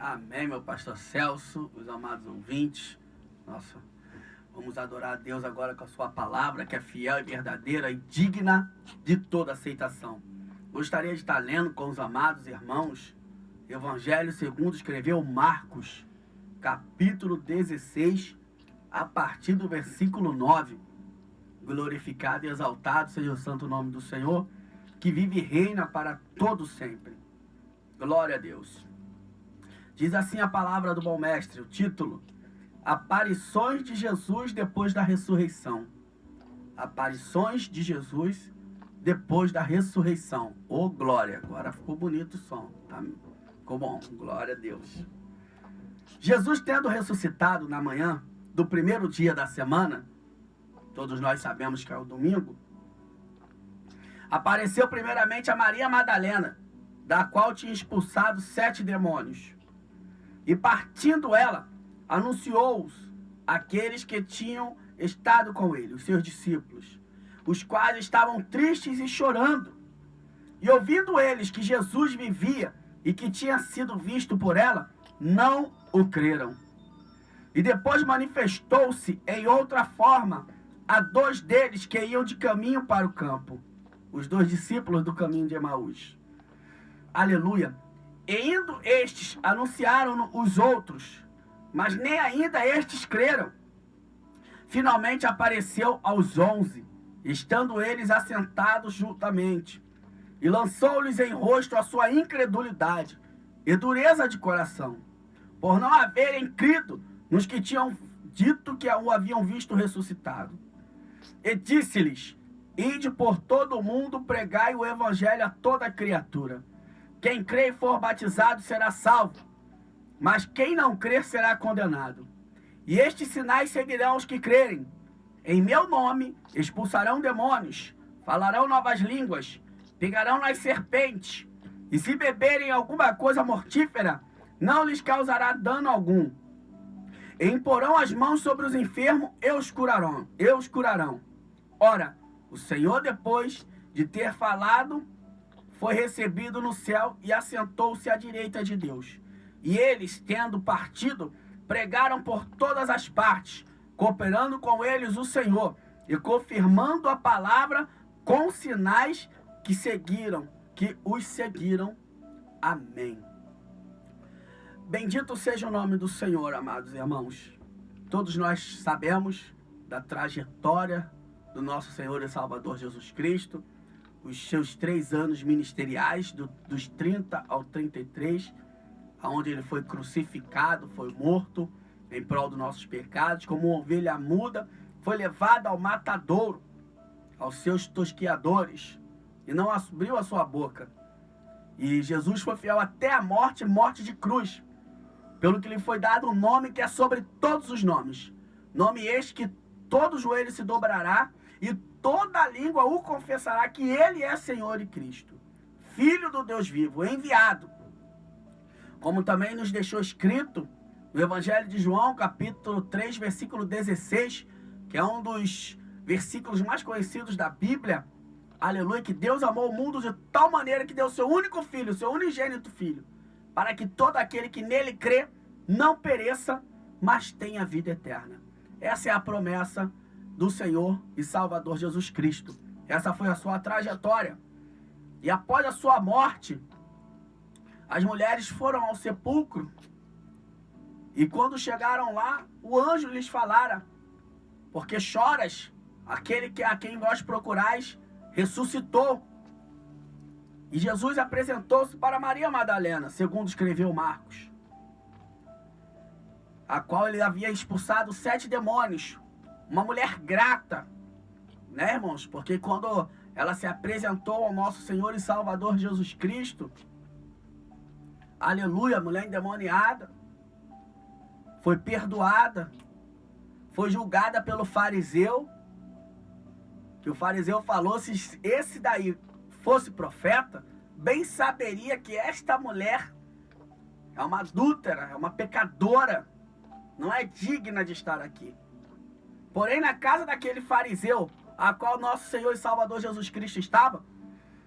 Amém, meu pastor Celso, os amados ouvintes. Nossa, vamos adorar a Deus agora com a sua palavra, que é fiel e verdadeira e digna de toda aceitação. Gostaria de estar lendo com os amados irmãos Evangelho segundo escreveu Marcos, capítulo 16, a partir do versículo 9. Glorificado e exaltado seja o santo nome do Senhor, que vive e reina para todo sempre. Glória a Deus. Diz assim a palavra do bom mestre, o título: Aparições de Jesus depois da ressurreição. Aparições de Jesus depois da ressurreição. Ô, glória! Agora ficou bonito o som, tá? Ficou bom, glória a Deus. Jesus, tendo ressuscitado na manhã do primeiro dia da semana, todos nós sabemos que é o domingo, apareceu primeiramente a Maria Madalena, da qual tinha expulsado 7 demônios. E partindo ela, anunciou-os àqueles que tinham estado com ele, os seus discípulos, os quais estavam tristes e chorando. E ouvindo eles que Jesus vivia e que tinha sido visto por ela, não o creram. E depois manifestou-se em outra forma a 2 deles que iam de caminho para o campo, os 2 discípulos do caminho de Emaús. Aleluia! E indo estes, anunciaram os outros, mas nem ainda estes creram. Finalmente apareceu aos 11, estando eles assentados juntamente, e lançou-lhes em rosto a sua incredulidade e dureza de coração, por não haverem crido nos que tinham dito que o haviam visto ressuscitado. E disse-lhes: Ide por todo o mundo, pregai o evangelho a toda criatura. Quem crê e for batizado será salvo, mas quem não crer será condenado. E estes sinais seguirão os que crerem. Em meu nome expulsarão demônios, falarão novas línguas, pegarão nas serpentes, e se beberem alguma coisa mortífera, não lhes causará dano algum. E imporão as mãos sobre os enfermos e os curarão. Ora, o Senhor, depois de ter falado, foi recebido no céu e assentou-se à direita de Deus. E eles, tendo partido, pregaram por todas as partes, cooperando com eles o Senhor e confirmando a palavra com sinais que os seguiram. Amém. Bendito seja o nome do Senhor, amados irmãos. Todos nós sabemos da trajetória do nosso Senhor e Salvador Jesus Cristo, os seus 3 anos ministeriais, dos 30 ao 33, onde ele foi crucificado, foi morto em prol dos nossos pecados, como uma ovelha muda, foi levado ao matadouro, aos seus tosquiadores, e não abriu a sua boca. E Jesus foi fiel até a morte de cruz, pelo que lhe foi dado um nome que é sobre todos os nomes. Nome este que todo joelho se dobrará e toda língua o confessará que ele é Senhor e Cristo, Filho do Deus vivo, enviado. Como também nos deixou escrito no Evangelho de João, capítulo 3, versículo 16, que é um dos versículos mais conhecidos da Bíblia. Aleluia, que Deus amou o mundo de tal maneira que deu seu único filho, seu unigênito filho, para que todo aquele que nele crê não pereça, mas tenha vida eterna. Essa é a promessa do Senhor e Salvador Jesus Cristo. Essa foi a sua trajetória. E após a sua morte, as mulheres foram ao sepulcro. E quando chegaram lá, o anjo lhes falara: porque choras? Aquele a quem vós procurais ressuscitou. E Jesus apresentou-se para Maria Madalena, segundo escreveu Marcos, a qual ele havia expulsado 7 demônios. Uma mulher grata, né, irmãos? Porque quando ela se apresentou ao nosso Senhor e Salvador Jesus Cristo, aleluia, a mulher endemoniada foi perdoada, foi julgada pelo fariseu, que o fariseu falou: se esse daí fosse profeta, bem saberia que esta mulher é uma adúltera, é uma pecadora, não é digna de estar aqui. Porém, na casa daquele fariseu, a qual nosso Senhor e Salvador Jesus Cristo estava,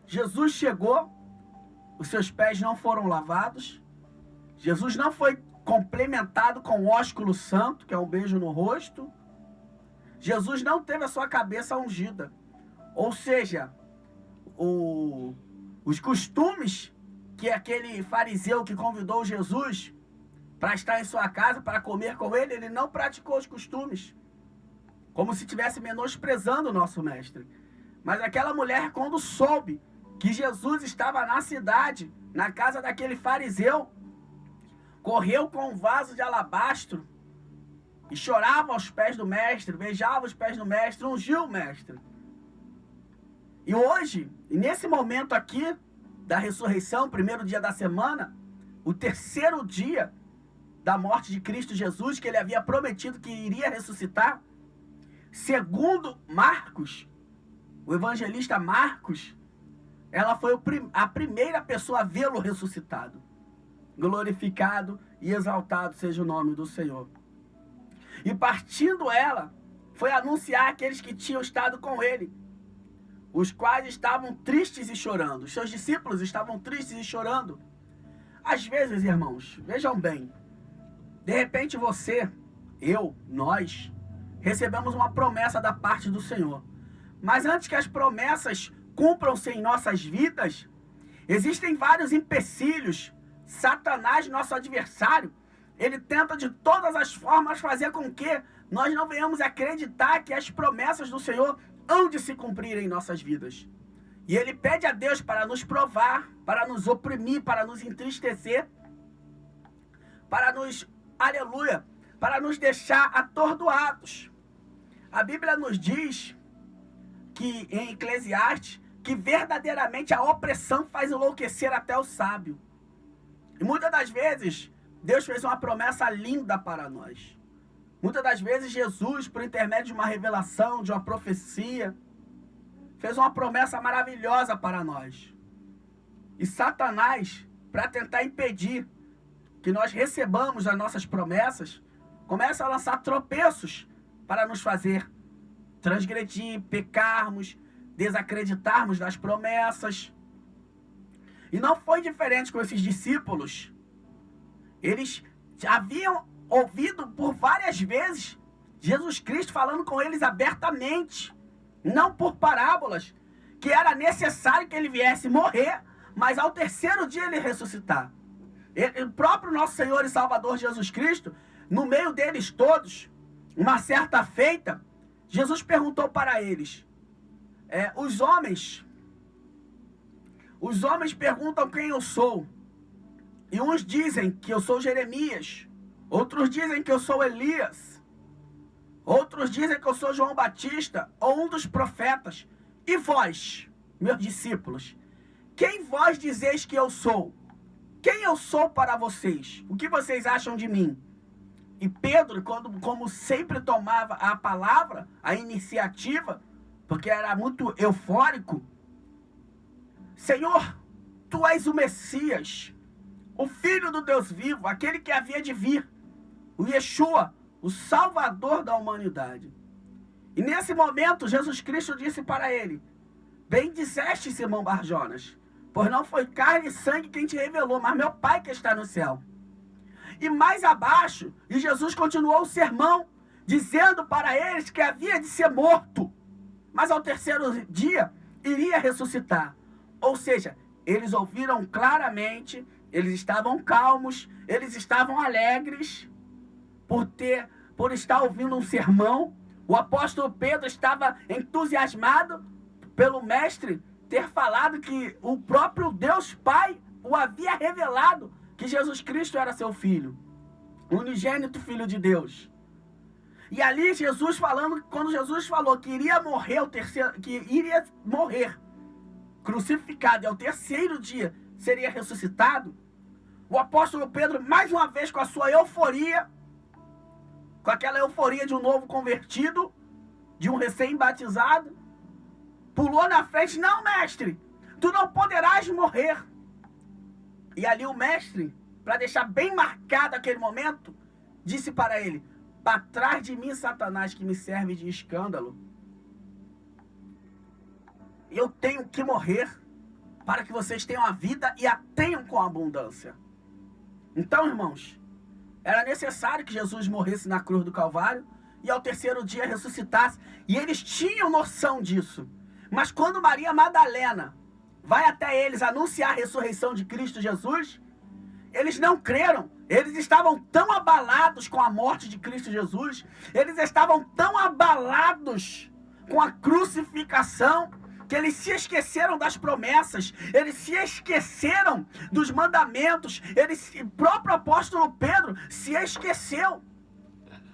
Jesus chegou, os seus pés não foram lavados, Jesus não foi complementado com o ósculo santo, que é um beijo no rosto. Jesus não teve a sua cabeça ungida. Ou seja, os costumes que aquele fariseu que convidou Jesus para estar em sua casa, para comer com ele, ele não praticou os costumes, como se estivesse menosprezando o nosso mestre. Mas aquela mulher, quando soube que Jesus estava na cidade, na casa daquele fariseu, correu com um vaso de alabastro e chorava aos pés do mestre, beijava os pés do mestre, ungiu o mestre. E hoje, nesse momento aqui da ressurreição, primeiro dia da semana, o terceiro dia da morte de Cristo Jesus, que ele havia prometido que iria ressuscitar, segundo Marcos, o evangelista Marcos, ela foi a primeira pessoa a vê-lo ressuscitado. Glorificado e exaltado seja o nome do Senhor. E partindo ela, foi anunciar àqueles que tinham estado com ele, os quais estavam tristes e chorando. Os seus discípulos estavam tristes e chorando. Às vezes, irmãos, vejam bem, de repente você, eu, nós, recebemos uma promessa da parte do Senhor. Mas antes que as promessas cumpram-se em nossas vidas, existem vários empecilhos. Satanás, nosso adversário, ele tenta de todas as formas fazer com que nós não venhamos acreditar que as promessas do Senhor hão de se cumprir em nossas vidas. E ele pede a Deus para nos provar, para nos oprimir, para nos entristecer, para nos, aleluia, para nos deixar atordoados. A Bíblia nos diz que em Eclesiastes, que verdadeiramente a opressão faz enlouquecer até o sábio. E muitas das vezes, Deus fez uma promessa linda para nós. Muitas das vezes, Jesus, por intermédio de uma revelação, de uma profecia, fez uma promessa maravilhosa para nós. E Satanás, para tentar impedir que nós recebamos as nossas promessas, começa a lançar tropeços para nos fazer transgredir, pecarmos, desacreditarmos das promessas. E não foi diferente com esses discípulos. Eles haviam ouvido por várias vezes Jesus Cristo falando com eles abertamente, não por parábolas, que era necessário que ele viesse morrer, mas ao terceiro dia ele ressuscitar. O próprio nosso Senhor e Salvador Jesus Cristo, no meio deles todos, uma certa feita, Jesus perguntou para eles, os homens perguntam quem eu sou. E uns dizem que eu sou Jeremias, outros dizem que eu sou Elias, outros dizem que eu sou João Batista ou um dos profetas. E vós, meus discípulos, quem vós dizeis que eu sou? Quem eu sou para vocês? O que vocês acham de mim? E Pedro, como sempre tomava a palavra, a iniciativa, porque era muito eufórico, Senhor, tu és o Messias, o Filho do Deus vivo, aquele que havia de vir, o Yeshua, o Salvador da humanidade. E nesse momento, Jesus Cristo disse para ele, bem disseste, Simão Barjonas, pois não foi carne e sangue quem te revelou, mas meu Pai que está no céu. E mais abaixo, e Jesus continuou o sermão, dizendo para eles que havia de ser morto, mas ao terceiro dia iria ressuscitar. Ou seja, eles ouviram claramente, eles estavam calmos, eles estavam alegres por estar ouvindo um sermão. O apóstolo Pedro estava entusiasmado pelo mestre ter falado que o próprio Deus Pai o havia revelado que Jesus Cristo era seu filho, o unigênito Filho de Deus. E ali Jesus falando, quando Jesus falou que iria morrer crucificado e ao terceiro dia seria ressuscitado, o apóstolo Pedro, mais uma vez com a sua euforia, com aquela euforia de um novo convertido, de um recém-batizado, pulou na frente, não, mestre, tu não poderás morrer. E ali o mestre, para deixar bem marcado aquele momento, disse para ele, para trás de mim, Satanás, que me serve de escândalo. Eu tenho que morrer para que vocês tenham a vida e a tenham com abundância. Então, irmãos, era necessário que Jesus morresse na cruz do Calvário e ao terceiro dia ressuscitasse. E eles tinham noção disso. Mas quando Maria Madalena vai até eles anunciar a ressurreição de Cristo Jesus, eles não creram. Eles estavam tão abalados com a morte de Cristo Jesus, eles estavam tão abalados com a crucificação, que eles se esqueceram das promessas, eles se esqueceram dos mandamentos, o próprio apóstolo Pedro se esqueceu.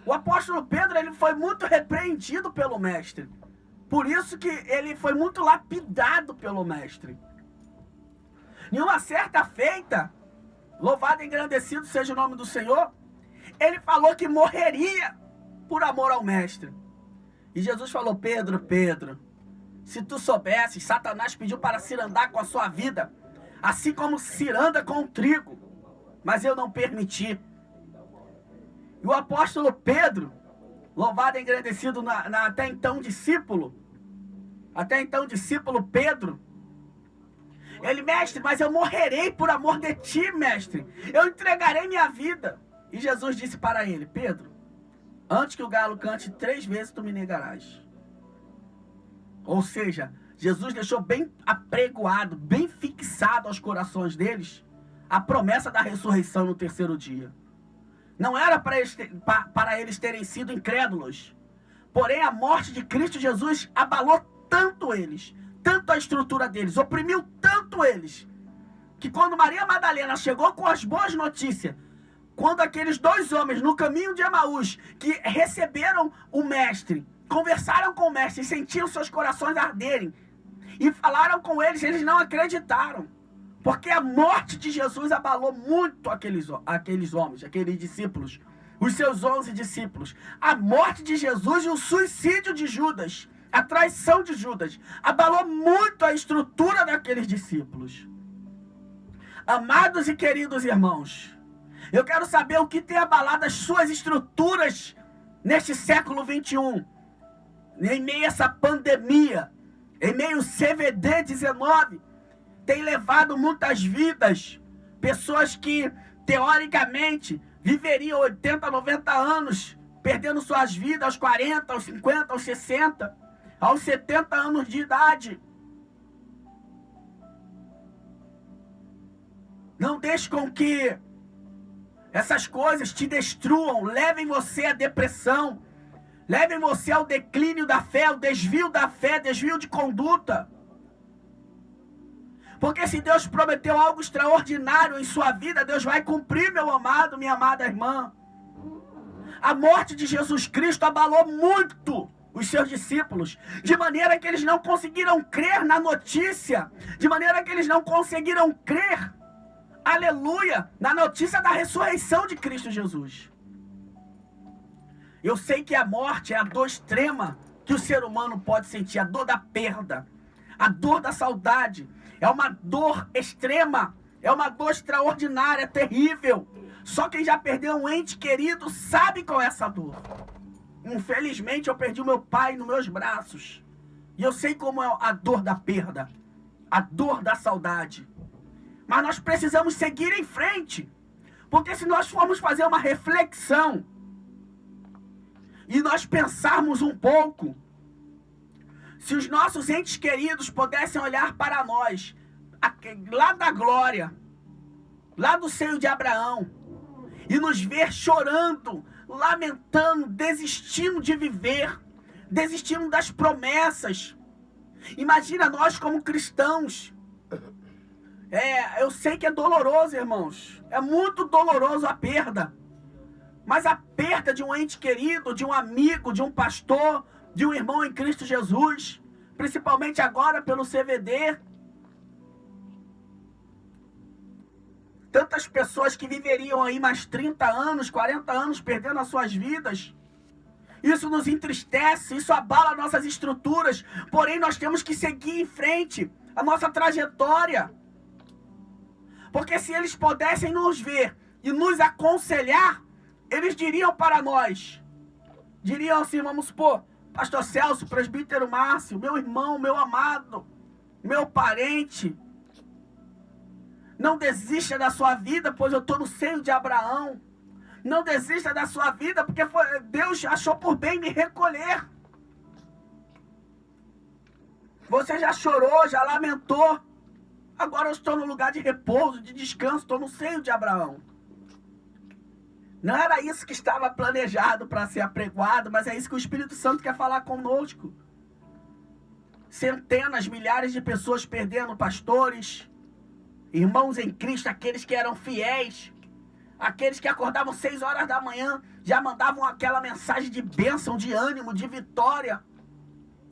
O apóstolo Pedro, ele foi muito repreendido pelo mestre. Por isso que ele foi muito lapidado pelo mestre. Em uma certa feita, louvado e engrandecido seja o nome do Senhor, ele falou que morreria por amor ao mestre. E Jesus falou: Pedro, Pedro, se tu soubesses, Satanás pediu para cirandar com a sua vida, assim como ciranda com o trigo, mas eu não permiti. E o apóstolo Pedro, louvado e engrandecido até então discípulo Pedro, ele: mestre, mas eu morrerei por amor de ti, mestre, eu entregarei minha vida. E Jesus disse para ele: Pedro, antes que o galo cante 3 vezes, tu me negarás. Ou seja, Jesus deixou bem apregoado, bem fixado aos corações deles a promessa da ressurreição no terceiro dia. Não era para eles terem sido incrédulos. Porém, a morte de Cristo Jesus abalou tanto eles, tanto a estrutura deles, oprimiu tanto eles, que quando Maria Madalena chegou com as boas notícias, quando aqueles 2 homens no caminho de Emaús, que receberam o mestre, conversaram com o mestre e sentiram seus corações arderem, e falaram com eles, eles não acreditaram, porque a morte de Jesus abalou muito aqueles homens, aqueles discípulos, os seus 11 discípulos. A morte de Jesus e o suicídio de Judas, a traição de Judas, abalou muito a estrutura daqueles discípulos. Amados e queridos irmãos, eu quero saber o que tem abalado as suas estruturas neste século 21, em meio a essa pandemia, em meio ao CVD-19, tem levado muitas vidas, pessoas que teoricamente viveriam 80, 90 anos, perdendo suas vidas aos 40, aos 50, aos 60, aos 70 anos de idade. Não deixe com que essas coisas te destruam, levem você à depressão, levem você ao declínio da fé, ao desvio da fé, desvio de conduta. Porque se Deus prometeu algo extraordinário em sua vida, Deus vai cumprir, meu amado, minha amada irmã. A morte de Jesus Cristo abalou muito os seus discípulos, de maneira que eles não conseguiram crer na notícia, de maneira que eles não conseguiram crer, aleluia, na notícia da ressurreição de Cristo Jesus. Eu sei que a morte é a dor extrema que o ser humano pode sentir, a dor da perda, a dor da saudade. É uma dor extrema, é uma dor extraordinária, terrível. Só quem já perdeu um ente querido sabe qual é essa dor. Infelizmente eu perdi o meu pai nos meus braços. E eu sei como é a dor da perda, a dor da saudade. Mas nós precisamos seguir em frente. Porque se nós formos fazer uma reflexão e nós pensarmos um pouco, se os nossos entes queridos pudessem olhar para nós, lá da glória, lá do seio de Abraão, e nos ver chorando, lamentando, desistindo de viver, desistindo das promessas. Imagina nós como cristãos. Eu sei que é doloroso, irmãos. É muito doloroso a perda. Mas a perda de um ente querido, de um amigo, de um pastor, de um irmão em Cristo Jesus, principalmente agora pelo CVD. Tantas pessoas que viveriam aí mais 30 anos, 40 anos, perdendo as suas vidas. Isso nos entristece, isso abala nossas estruturas. Porém, nós temos que seguir em frente a nossa trajetória. Porque se eles pudessem nos ver e nos aconselhar, eles diriam para nós, diriam assim, vamos supor, Pastor Celso, Presbítero Márcio, meu irmão, meu amado, meu parente, Não desista da sua vida, pois eu estou no seio de Abraão. Não desista da sua vida, porque Deus achou por bem me recolher. Você já chorou, já lamentou. Agora eu estou no lugar de repouso, de descanso, estou no seio de Abraão. Não era isso que estava planejado para ser apregoado, mas é isso que o Espírito Santo quer falar conosco. Centenas, milhares de pessoas perdendo pastores, irmãos em Cristo, aqueles que eram fiéis, aqueles que acordavam 6 horas da manhã, já mandavam aquela mensagem de bênção, de ânimo, de vitória.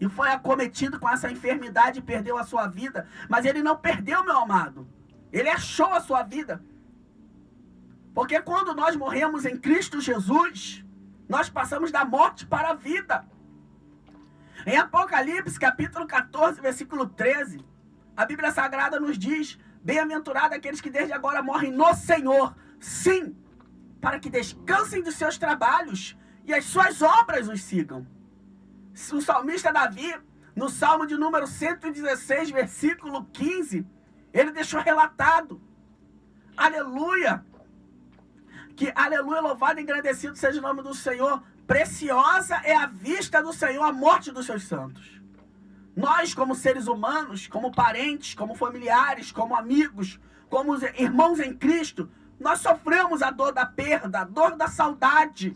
E foi acometido com essa enfermidade e perdeu a sua vida. Mas ele não perdeu, meu amado. Ele achou a sua vida. Porque quando nós morremos em Cristo Jesus, nós passamos da morte para a vida. Em Apocalipse, capítulo 14, versículo 13, a Bíblia Sagrada nos diz: bem-aventurado aqueles que desde agora morrem no Senhor. Sim, para que descansem dos seus trabalhos e as suas obras os sigam. O salmista Davi, no Salmo de número 116, versículo 15, ele deixou relatado: aleluia, que aleluia, louvado e engrandecido seja o nome do Senhor, preciosa é a vista do Senhor a morte dos seus santos. Nós, como seres humanos, como parentes, como familiares, como amigos, como irmãos em Cristo, nós sofremos a dor da perda, a dor da saudade.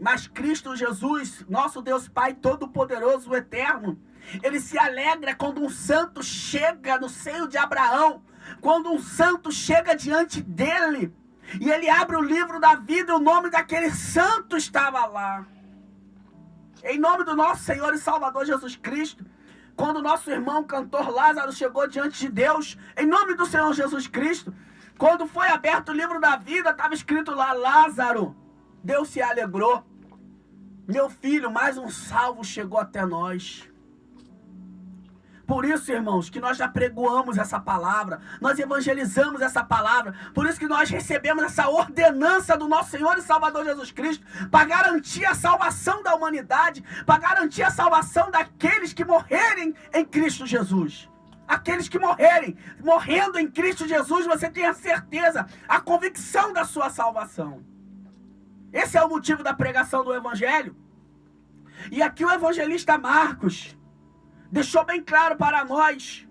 Mas Cristo Jesus, nosso Deus Pai Todo-Poderoso, o Eterno, Ele se alegra quando um santo chega no seio de Abraão, quando um santo chega diante dele, e ele abre o livro da vida e o nome daquele santo estava lá. Em nome do nosso Senhor e Salvador Jesus Cristo, quando o nosso irmão cantor Lázaro chegou diante de Deus, em nome do Senhor Jesus Cristo, quando foi aberto o livro da vida, estava escrito lá: Lázaro, Deus se alegrou. Meu filho, mais um salvo chegou até nós. Por isso, irmãos, que nós já pregoamos essa palavra, nós evangelizamos essa palavra, por isso que nós recebemos essa ordenança do nosso Senhor e Salvador Jesus Cristo, para garantir a salvação da humanidade, para garantir a salvação daqueles que morrerem em Cristo Jesus. Aqueles que morrerem, morrendo em Cristo Jesus, você tem a certeza, a convicção da sua salvação. Esse é o motivo da pregação do Evangelho. E aqui o evangelista Marcos deixou bem claro para nós,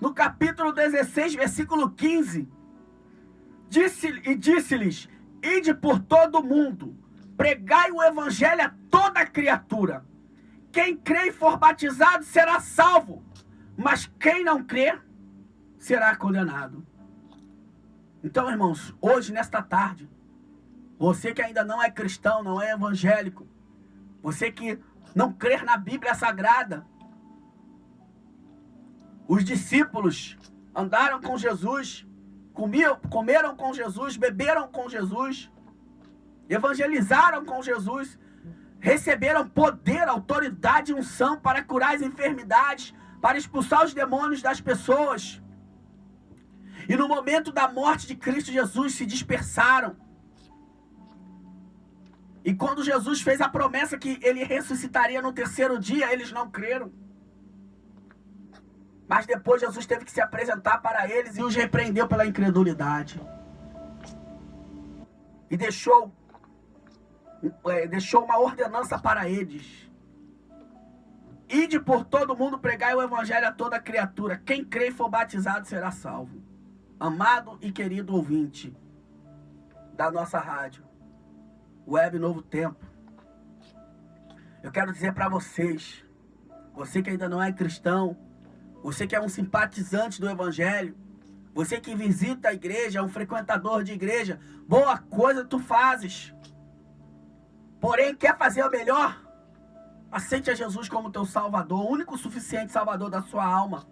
no capítulo 16, versículo 15, disse-lhes: ide por todo o mundo, pregai o Evangelho a toda criatura. Quem crê e for batizado será salvo, mas quem não crê será condenado. Então, irmãos, hoje, nesta tarde, você que ainda não é cristão, não é evangélico, você que não crê na Bíblia Sagrada, os discípulos andaram com Jesus, comeram com Jesus, beberam com Jesus, evangelizaram com Jesus, receberam poder, autoridade e unção para curar as enfermidades, para expulsar os demônios das pessoas. E no momento da morte de Cristo Jesus se dispersaram. E quando Jesus fez a promessa que ele ressuscitaria no 3º dia, eles não creram. Mas depois Jesus teve que se apresentar para eles e os repreendeu pela incredulidade. E deixou uma ordenança para eles: ide por todo mundo, pregai o Evangelho a toda criatura. Quem crê e for batizado será salvo. Amado e querido ouvinte da nossa rádio Web Novo Tempo, eu quero dizer para vocês, você que ainda não é cristão, você que é um simpatizante do Evangelho, você que visita a igreja, é um frequentador de igreja, boa coisa tu fazes. Porém, quer fazer o melhor? Aceite a Jesus como teu Salvador, o único suficiente Salvador da sua alma.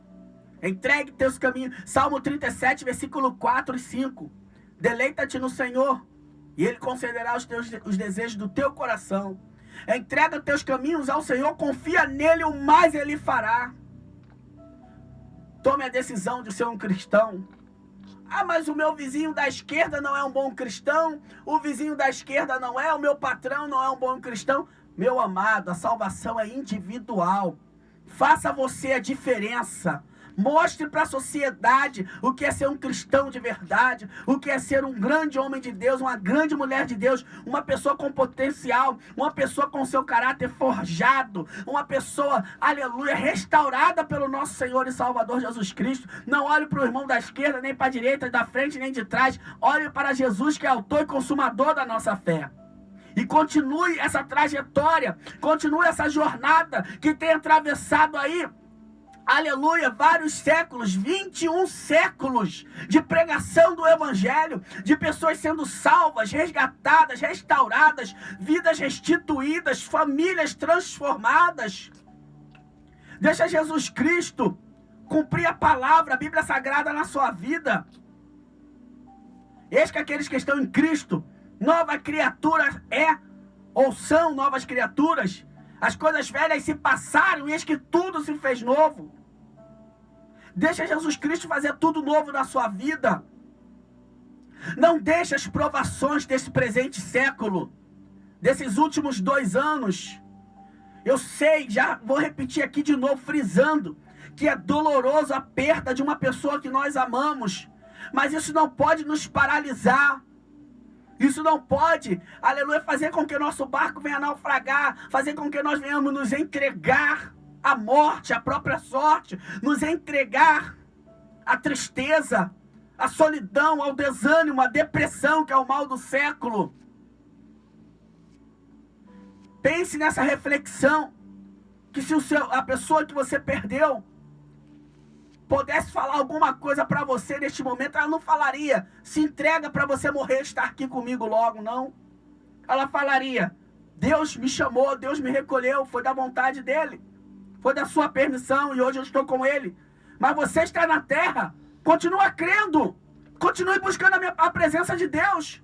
Entregue teus caminhos. Salmo 37, versículo 4 e 5. Deleita-te no Senhor, e Ele concederá os desejos do teu coração. Entrega teus caminhos ao Senhor, confia nele, o mais Ele fará. Tome a decisão de ser um cristão. Ah, mas o meu vizinho da esquerda não é um bom cristão, o vizinho da esquerda não é, o meu patrão não é um bom cristão. Meu amado, a salvação é individual. Faça você a diferença. Mostre para a sociedade o que é ser um cristão de verdade, o que é ser um grande homem de Deus, uma grande mulher de Deus, uma pessoa com potencial, uma pessoa com seu caráter forjado, uma pessoa, aleluia, restaurada pelo nosso Senhor e Salvador Jesus Cristo. Não olhe para o irmão da esquerda, nem para a direita, da frente, nem de trás. Olhe para Jesus, que é autor e consumador da nossa fé. E continue essa trajetória, continue essa jornada que tem atravessado aí, aleluia, vários séculos, 21 séculos de pregação do Evangelho, de pessoas sendo salvas, resgatadas, restauradas, vidas restituídas, famílias transformadas. Deixa Jesus Cristo cumprir a palavra, a Bíblia Sagrada na sua vida. Eis que aqueles que estão em Cristo, nova criatura é, ou são novas criaturas. As coisas velhas se passaram e eis que tudo se fez novo. Deixa Jesus Cristo fazer tudo novo na sua vida. Não deixe as provações desse presente século, desses últimos 2 anos. Eu sei, já vou repetir aqui de novo, frisando, que é doloroso a perda de uma pessoa que nós amamos. Mas isso não pode nos paralisar. Isso não pode, aleluia, fazer com que o nosso barco venha naufragar, fazer com que nós venhamos nos entregar à morte, à própria sorte, nos entregar à tristeza, à solidão, ao desânimo, à depressão, que é o mal do século. Pense nessa reflexão, que se a pessoa que você perdeu pudesse falar alguma coisa para você neste momento, ela não falaria, se entrega para você morrer, estar aqui comigo logo, não. Ela falaria, Deus me chamou, Deus me recolheu, foi da vontade dele, foi da sua permissão e hoje eu estou com ele. Mas você está na terra, continua crendo, continue buscando a presença de Deus,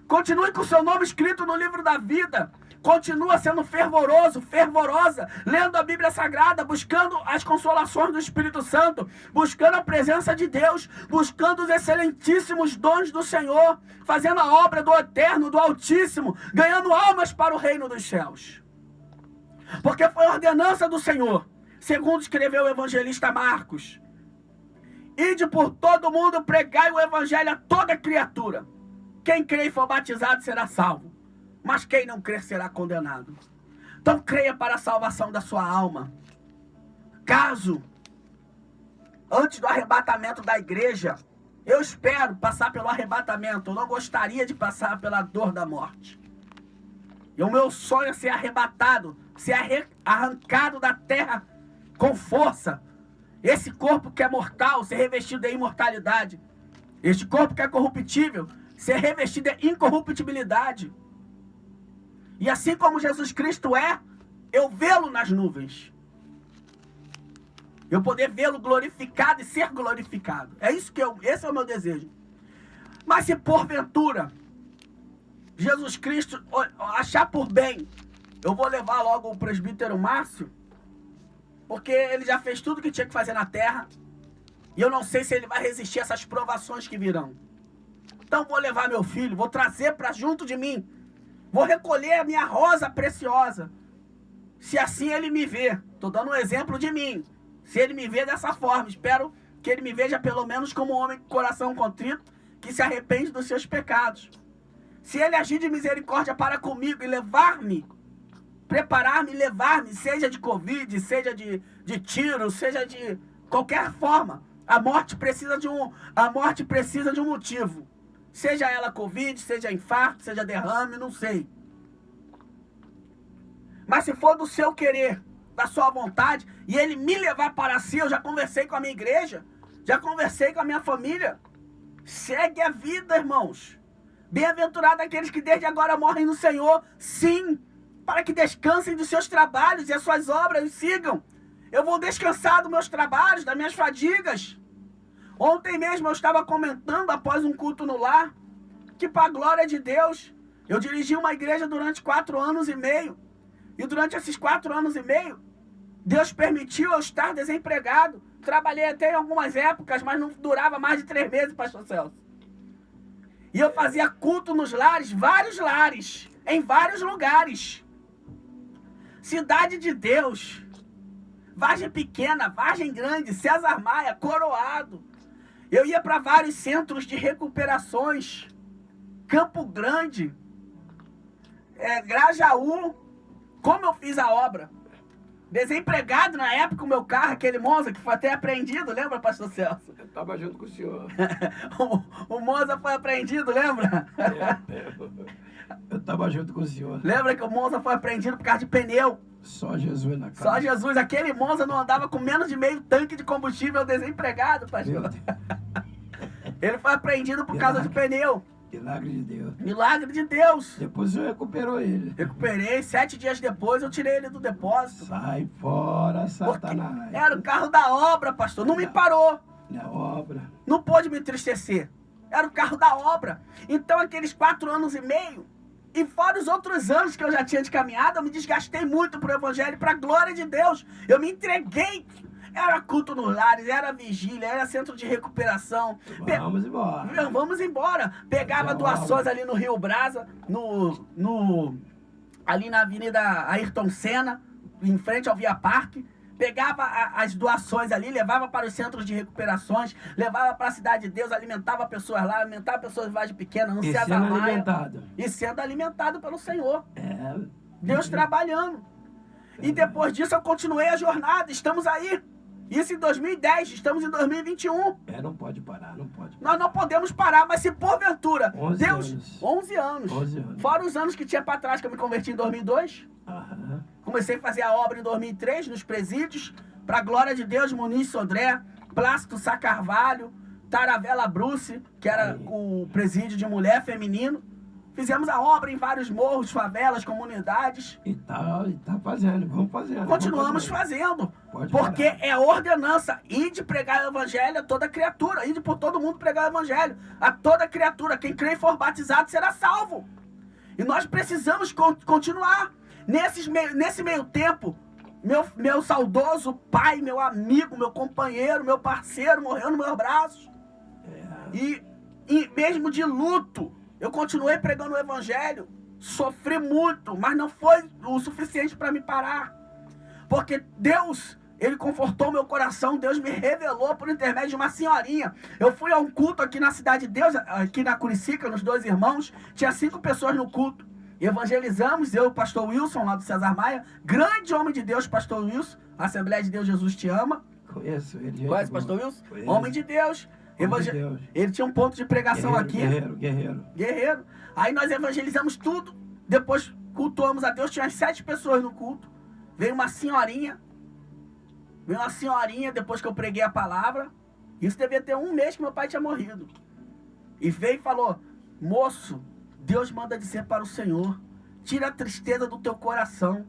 continue com o seu nome escrito no livro da vida. Continua sendo fervoroso, fervorosa, lendo a Bíblia Sagrada, buscando as consolações do Espírito Santo, buscando a presença de Deus, buscando os excelentíssimos dons do Senhor, fazendo a obra do Eterno, do Altíssimo, ganhando almas para o reino dos céus. Porque foi ordenança do Senhor, segundo escreveu o evangelista Marcos. Ide por todo mundo, pregai o evangelho a toda criatura. Quem crê e for batizado será salvo, mas quem não crer será condenado. Então creia para a salvação da sua alma. Caso, antes do arrebatamento da igreja, eu espero passar pelo arrebatamento, eu não gostaria de passar pela dor da morte. E o meu sonho é ser arrebatado, ser arrancado da terra com força. Esse corpo que é mortal, ser revestido de imortalidade. Este corpo que é corruptível, ser revestido de incorruptibilidade. E assim como Jesus Cristo é, eu vê-lo nas nuvens. Eu poder vê-lo glorificado e ser glorificado. Esse é o meu desejo. Mas se porventura Jesus Cristo achar por bem, eu vou levar logo o presbítero Márcio, porque ele já fez tudo que tinha que fazer na terra, e eu não sei se ele vai resistir a essas provações que virão. Então vou levar meu filho, vou trazer para junto de mim, vou recolher a minha rosa preciosa, se assim ele me vê. Estou dando um exemplo de mim. Se ele me vê dessa forma, espero que ele me veja pelo menos como um homem com coração contrito, que se arrepende dos seus pecados. Se ele agir de misericórdia para comigo e levar-me, preparar-me e levar-me, seja de Covid, seja de tiro, seja de qualquer forma, a morte precisa de um motivo. Seja ela Covid, seja infarto, seja derrame, não sei. Mas se for do seu querer, da sua vontade, e ele me levar para si, eu já conversei com a minha igreja, já conversei com a minha família. Segue a vida, irmãos. Bem-aventurado aqueles que desde agora morrem no Senhor, sim, para que descansem dos seus trabalhos e as suas obras os sigam. Eu vou descansar dos meus trabalhos, das minhas fadigas. Ontem mesmo eu estava comentando, após um culto no lar, que para a glória de Deus, eu dirigi uma igreja durante 4 anos e meio. E durante esses 4 anos e meio, Deus permitiu eu estar desempregado. Trabalhei até em algumas épocas, mas não durava mais de 3 meses, pastor Celso. E eu fazia culto nos lares, vários lares, em vários lugares. Cidade de Deus. Vargem Pequena, Vargem Grande, César Maia, Coroado. Eu ia para vários centros de recuperações. Campo Grande, Grajaú. Como eu fiz a obra? Desempregado na época, o meu carro, aquele Monza, que foi até apreendido, lembra, pastor Celso? Eu estava junto com o senhor. o Monza foi apreendido, lembra? Eu estava junto com o senhor. Lembra que o Monza foi apreendido por causa de pneu? Só Jesus na casa. Só Jesus. Aquele Monza não andava com menos de meio tanque de combustível, desempregado, pastor. Ele foi apreendido por causa de pneu. Milagre de Deus. Milagre de Deus. Depois o senhor recuperou ele. Recuperei, 7 dias depois eu tirei ele do depósito. Sai fora, Satanás. Porque era o carro da obra, pastor. Não me parou. Na obra. Não pôde me entristecer. Era o carro da obra. Então aqueles 4 anos e meio, e fora os outros anos que eu já tinha de caminhada, eu me desgastei muito pro evangelho, pra glória de Deus. Eu me entreguei. Era culto nos lares, era vigília, era centro de recuperação. Vamos embora. Vamos embora. Pegava doações ali no Rio Brasa, ali na Avenida Ayrton Senna, em frente ao Via Parque. Pegava as doações ali, levava para os centros de recuperações, levava para a Cidade de Deus, alimentava pessoas lá, alimentava pessoas de Vargem Pequena, no César Maia. E sendo alimentado pelo Senhor. Deus trabalhando. E depois disso eu continuei a jornada, estamos aí. Isso em 2010, estamos em 2021. Não pode parar, não pode parar. Nós não podemos parar, mas se porventura 11 Deus... anos. 11 anos. 11 anos. Fora os anos que tinha para trás, que eu me converti em 2002. Comecei a fazer a obra em 2003, nos presídios, para a glória de Deus, Muniz Sodré, Plácido Sá Carvalho, Taravela Bruce, que era o presídio de mulher feminino. Fizemos a obra em vários morros, favelas, comunidades. E tá fazendo, vamos fazendo. Continuamos fazendo. Pode Porque parar. é ordenança. Ide pregar o evangelho a toda criatura. Ide por todo mundo pregar o evangelho a toda criatura. Quem crê e for batizado será salvo. E nós precisamos continuar. Nesse meio tempo, meu saudoso pai, meu amigo, meu companheiro, meu parceiro morreu nos meus braços. E mesmo de luto, eu continuei pregando o evangelho, sofri muito, mas não foi o suficiente para me parar. Porque Deus, Ele confortou meu coração, Deus me revelou por intermédio de uma senhorinha. Eu fui a um culto aqui na Cidade de Deus, aqui na Curicica, nos Dois Irmãos, tinha 5 pessoas no culto. Evangelizamos, eu e o pastor Wilson, lá do César Maia, grande homem de Deus, pastor Wilson, Assembleia de Deus Jesus Te Ama. Conheço ele. Conhece o pastor Wilson? Conheço. Homem de Deus. Ele tinha um ponto de pregação aqui. Guerreiro. Aí nós evangelizamos tudo. Depois cultuamos a Deus. Tinha 7 pessoas no culto. Veio uma senhorinha. Depois que eu preguei a palavra. Isso devia ter 1 mês que meu pai tinha morrido. E veio e falou: moço, Deus manda dizer para o Senhor, tira a tristeza do teu coração.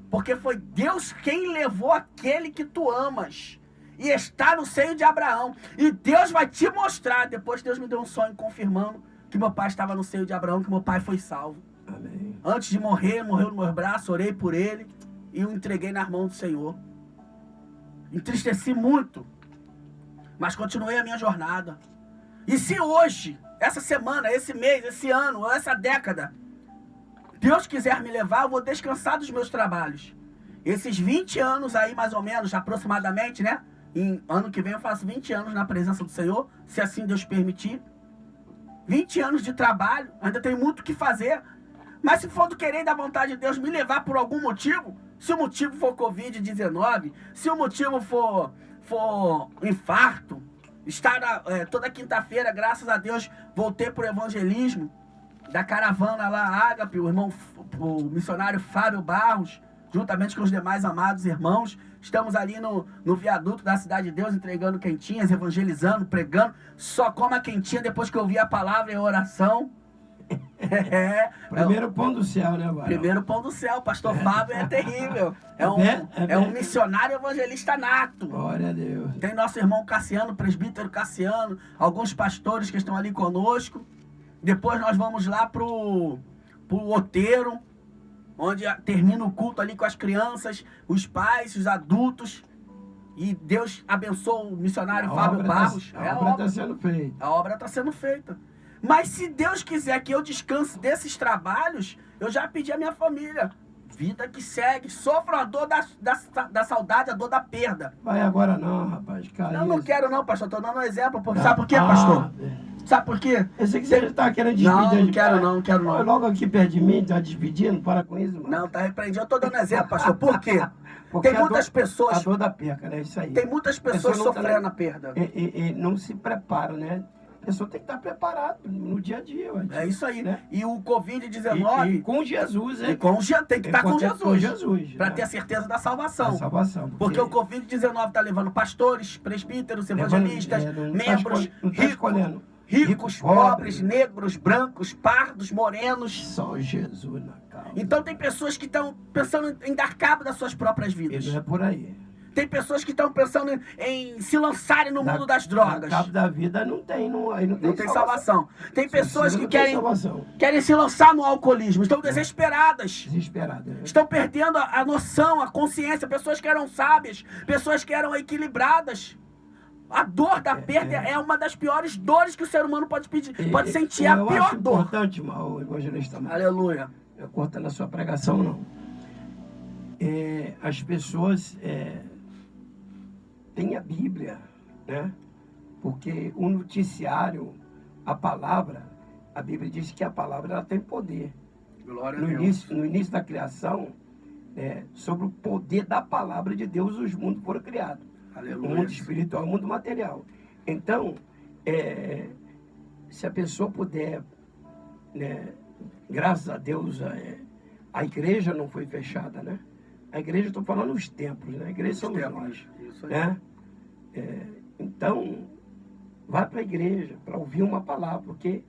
Porque foi Deus quem levou aquele que tu amas. E está no seio de Abraão. E Deus vai te mostrar. Depois Deus me deu um sonho confirmando que meu pai estava no seio de Abraão, que meu pai foi salvo. Amém. Antes de morrer, morreu nos meus braços, orei por ele e o entreguei nas mãos do Senhor. Entristeci muito, mas continuei a minha jornada. E se hoje, essa semana, esse mês, esse ano, essa década, Deus quiser me levar, eu vou descansar dos meus trabalhos. Esses 20 anos aí, mais ou menos, aproximadamente, né? Em ano que vem eu faço 20 anos na presença do Senhor, se assim Deus permitir. 20 anos de trabalho, ainda tem muito o que fazer. Mas se for do querer e da vontade de Deus me levar por algum motivo, se o motivo for Covid-19, se o motivo for infarto, toda quinta-feira, graças a Deus, voltei pro evangelismo da caravana lá, Ágape, o missionário Fábio Barros, juntamente com os demais amados irmãos. Estamos ali no viaduto da Cidade de Deus, entregando quentinhas, evangelizando, pregando. Só como a quentinha depois que eu ouvi a palavra e a oração. Primeiro pão do céu, né, Varão? Primeiro pão do céu. Pastor Fábio é terrível. É um missionário evangelista nato. Glória a Deus. Tem nosso irmão Cassiano, presbítero Cassiano, alguns pastores que estão ali conosco. Depois nós vamos lá pro Outeiro, onde termina o culto ali com as crianças, os pais, os adultos. E Deus abençoa o missionário Fábio Barros. A obra está sendo feita. A obra está sendo feita. Mas se Deus quiser que eu descanse desses trabalhos, eu já pedi à minha família: Vida que segue. Sofram a dor da saudade, a dor da perda. Vai agora não, rapaz. Cara, Eu não isso. quero não, pastor. Estou dando um exemplo. Sabe por quê, pastor? Sabe por quê? Eu sei que você está querendo despedir. Não quero não, não quero não. Logo aqui perto de mim, tá despedindo, para com isso, mano. Não, tá repreendido. Eu tô dando exemplo, pastor. Por quê? Porque Tem muitas pessoas. A dor da perca, né? Isso aí. Tem muitas pessoas não sofrendo a perda. E não se preparam, né? A pessoa tem que estar preparada no dia a dia. Ué. É isso aí. Né? E o Covid-19. E com Jesus, hein? Tem que estar com Jesus. Com Jesus. Para né? ter a certeza da salvação. A salvação. Porque o Covid-19 está levando pastores, presbíteros, evangelistas, membros, ricos, pobres, negros, brancos, pardos, morenos. Só Jesus na causa. Então tem pessoas que estão pensando em dar cabo das suas próprias vidas. Ele é por aí. Tem pessoas que estão pensando em se lançarem no mundo das drogas. Na cabo da vida não tem salvação. Tem pessoas que salvação. querem se lançar no alcoolismo. Estão desesperadas. Desesperadas. Estão perdendo a noção, a consciência. Pessoas que eram sábias. Pessoas que eram equilibradas. A dor da perda é uma das piores dores que o ser humano pode sentir. A pior acho dor. Importante, o evangelista. Aleluia. Eu cortando a sua pregação, não. As pessoas têm a Bíblia, né? Porque o noticiário, a palavra, a Bíblia diz que a palavra ela tem poder. Glória a Deus. No início da criação, sobre o poder da palavra de Deus, os mundos foram criados. Aleluia. O mundo espiritual, o mundo material. Então, se a pessoa puder, né, graças a Deus, a igreja não foi fechada, né? A igreja, estou falando os templos, né? A igreja somos nós, Isso aí. né? Então, vai para a igreja para ouvir uma palavra, porque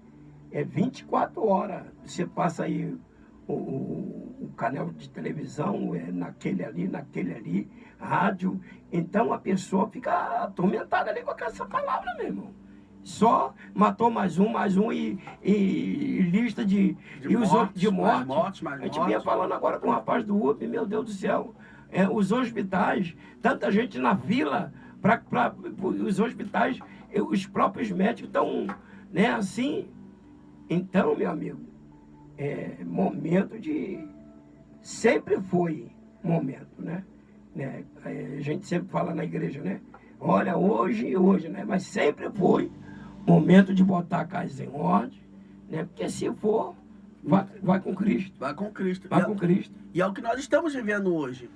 24 horas. Você passa aí o canal de televisão, naquele ali, rádio. Então a pessoa fica atormentada ali com essa palavra, meu irmão. Só matou mais um e lista de morte. A gente vinha falando agora com o rapaz do UP, meu Deus do céu. Os hospitais, tanta gente na fila para os hospitais, os próprios médicos estão, né, assim. Então, meu amigo, momento de... Sempre foi momento, né? A gente sempre fala na igreja, né? Olha, hoje, né? Mas sempre foi momento de botar a casa em ordem, né? Porque se for, vai com Cristo. Vai com Cristo. Vai com Cristo. E é o que nós estamos vivendo hoje.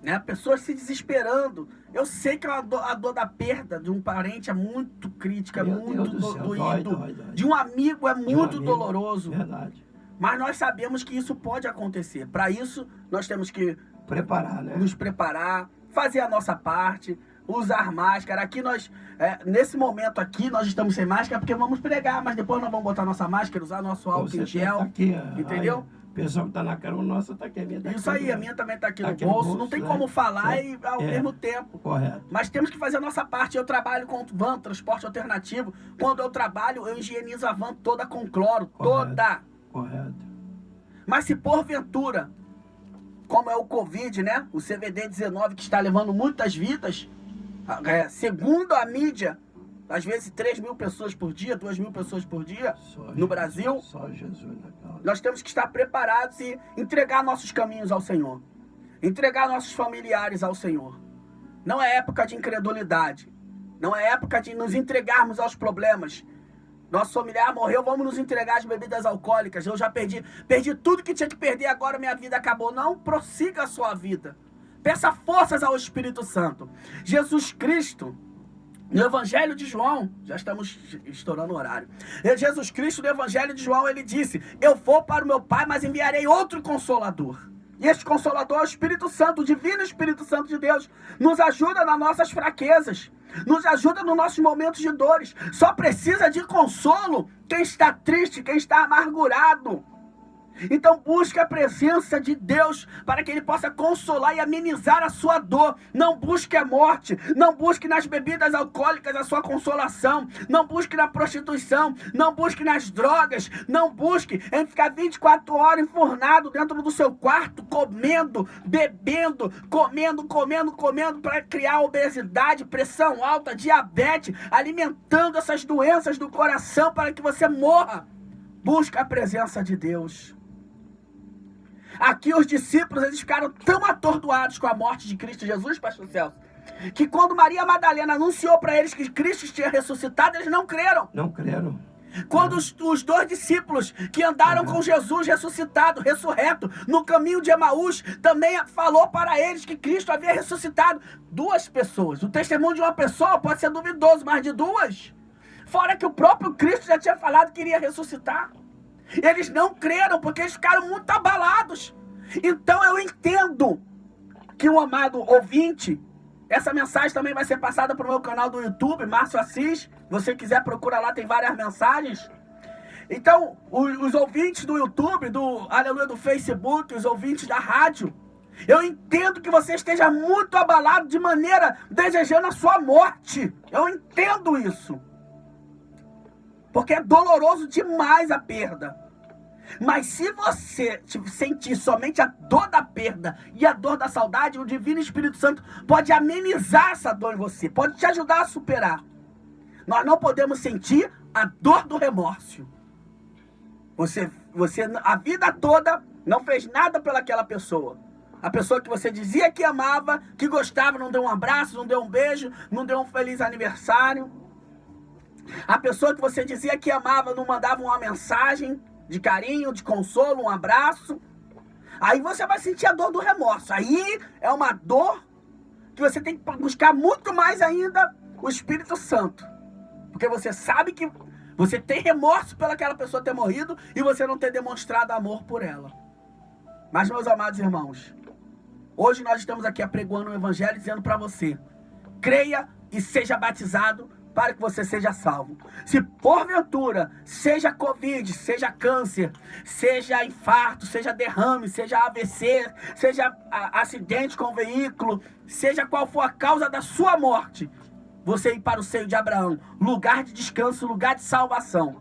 Né? Pessoas se desesperando. Eu sei que a dor da perda de um parente é muito crítica, Meu muito Deus do céu, doído. dói. De um amigo é muito doloroso. Verdade. Mas nós sabemos que isso pode acontecer. Para isso, nós temos que preparar, né? Nos preparar, fazer a nossa parte, usar máscara. Aqui nós, nesse momento aqui, nós estamos sem máscara porque vamos pregar, mas depois nós vamos botar nossa máscara, usar nosso álcool em gel. Tá aqui, entendeu? O pessoal que tá na cama nossa tá aqui. A minha tá isso aqui, aí, a minha também tá aqui tá no aqui bolso. no Não tem bolso, como falar certo. e ao mesmo tempo. Correto. Mas temos que fazer a nossa parte. Eu trabalho com van, transporte alternativo. Quando eu trabalho, eu higienizo a van toda com cloro. Correto. Toda. Correto. Mas se porventura, como é o Covid, né? O CVD-19 que está levando muitas vidas, segundo a mídia, às vezes 3.000 pessoas por dia, 2.000 pessoas por dia no Brasil. Só Jesus na causa. Nós temos que estar preparados e entregar nossos caminhos ao Senhor. Entregar nossos familiares ao Senhor. Não é época de incredulidade. Não é época de nos entregarmos aos problemas. Nosso familiar morreu, vamos nos entregar às bebidas alcoólicas. Eu já perdi tudo que tinha que perder, agora minha vida acabou. Não, prossiga a sua vida. Peça forças ao Espírito Santo. Jesus Cristo, no Evangelho de João, já estamos estourando o horário. Jesus Cristo, no Evangelho de João, ele disse: eu vou para o meu Pai, mas enviarei outro Consolador. E este Consolador é o Espírito Santo, o Divino Espírito Santo de Deus. Nos ajuda nas nossas fraquezas. Nos ajuda nos nossos momentos de dores. Só precisa de consolo quem está triste, quem está amargurado. Então busque a presença de Deus para que Ele possa consolar e amenizar a sua dor. Não busque a morte. Não busque nas bebidas alcoólicas a sua consolação. Não busque na prostituição. Não busque nas drogas. Não busque em ficar 24 horas enfurnado dentro do seu quarto, comendo, bebendo, comendo para criar obesidade, pressão alta, diabetes, alimentando essas doenças do coração para que você morra. Busque a presença de Deus. Aqui os discípulos, eles ficaram tão atordoados com a morte de Cristo Jesus, pastor Celso, que quando Maria Madalena anunciou para eles que Cristo tinha ressuscitado, eles não creram. Não creram. Quando os dois discípulos que andaram com Jesus ressuscitado, ressurreto, no caminho de Emaús, também falou para eles que Cristo havia ressuscitado. 2 pessoas. O testemunho de uma pessoa pode ser duvidoso, mas de 2. Fora que o próprio Cristo já tinha falado que iria ressuscitar. Eles não creram porque eles ficaram muito abalados. Então eu entendo que o amado ouvinte, essa mensagem também vai ser passada para o meu canal do YouTube, Márcio Assis. Se você quiser, procura lá, tem várias mensagens. Então, os ouvintes do YouTube, do Facebook, os ouvintes da rádio, eu entendo que você esteja muito abalado de maneira desejando a sua morte. Eu entendo isso. Porque é doloroso demais a perda. Mas se você sentir somente a dor da perda e a dor da saudade, o Divino Espírito Santo pode amenizar essa dor em você, pode te ajudar a superar. Nós não podemos sentir a dor do remorso. Você a vida toda não fez nada pelaquela pessoa. A pessoa que você dizia que amava, que gostava, não deu um abraço, não deu um beijo, não deu um feliz aniversário. A pessoa que você dizia que amava não mandava uma mensagem de carinho, de consolo, um abraço. Aí você vai sentir a dor do remorso. Aí é uma dor que você tem que buscar muito mais ainda o Espírito Santo. Porque você sabe que você tem remorso pelaquela pessoa ter morrido e você não ter demonstrado amor por ela. Mas, meus amados irmãos, hoje nós estamos aqui apregoando o Evangelho dizendo para você: creia e seja batizado para que você seja salvo. Se porventura, seja Covid, seja câncer, seja infarto, seja derrame, seja AVC, seja acidente com veículo, seja qual for a causa da sua morte, você ir para o seio de Abraão, lugar de descanso, lugar de salvação,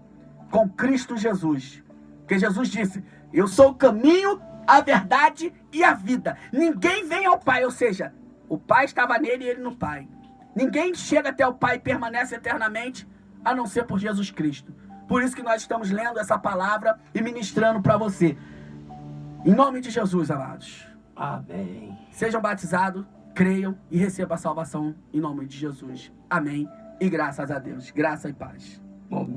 com Cristo Jesus. Porque Jesus disse: eu sou o caminho, a verdade e a vida. Ninguém vem ao Pai, ou seja, o Pai estava nele e ele no Pai. Ninguém chega até o Pai e permanece eternamente, a não ser por Jesus Cristo. Por isso que nós estamos lendo essa palavra e ministrando para você. Em nome de Jesus, amados. Amém. Sejam batizados, creiam e recebam a salvação em nome de Jesus. Amém. E graças a Deus. Graça e paz. Bom,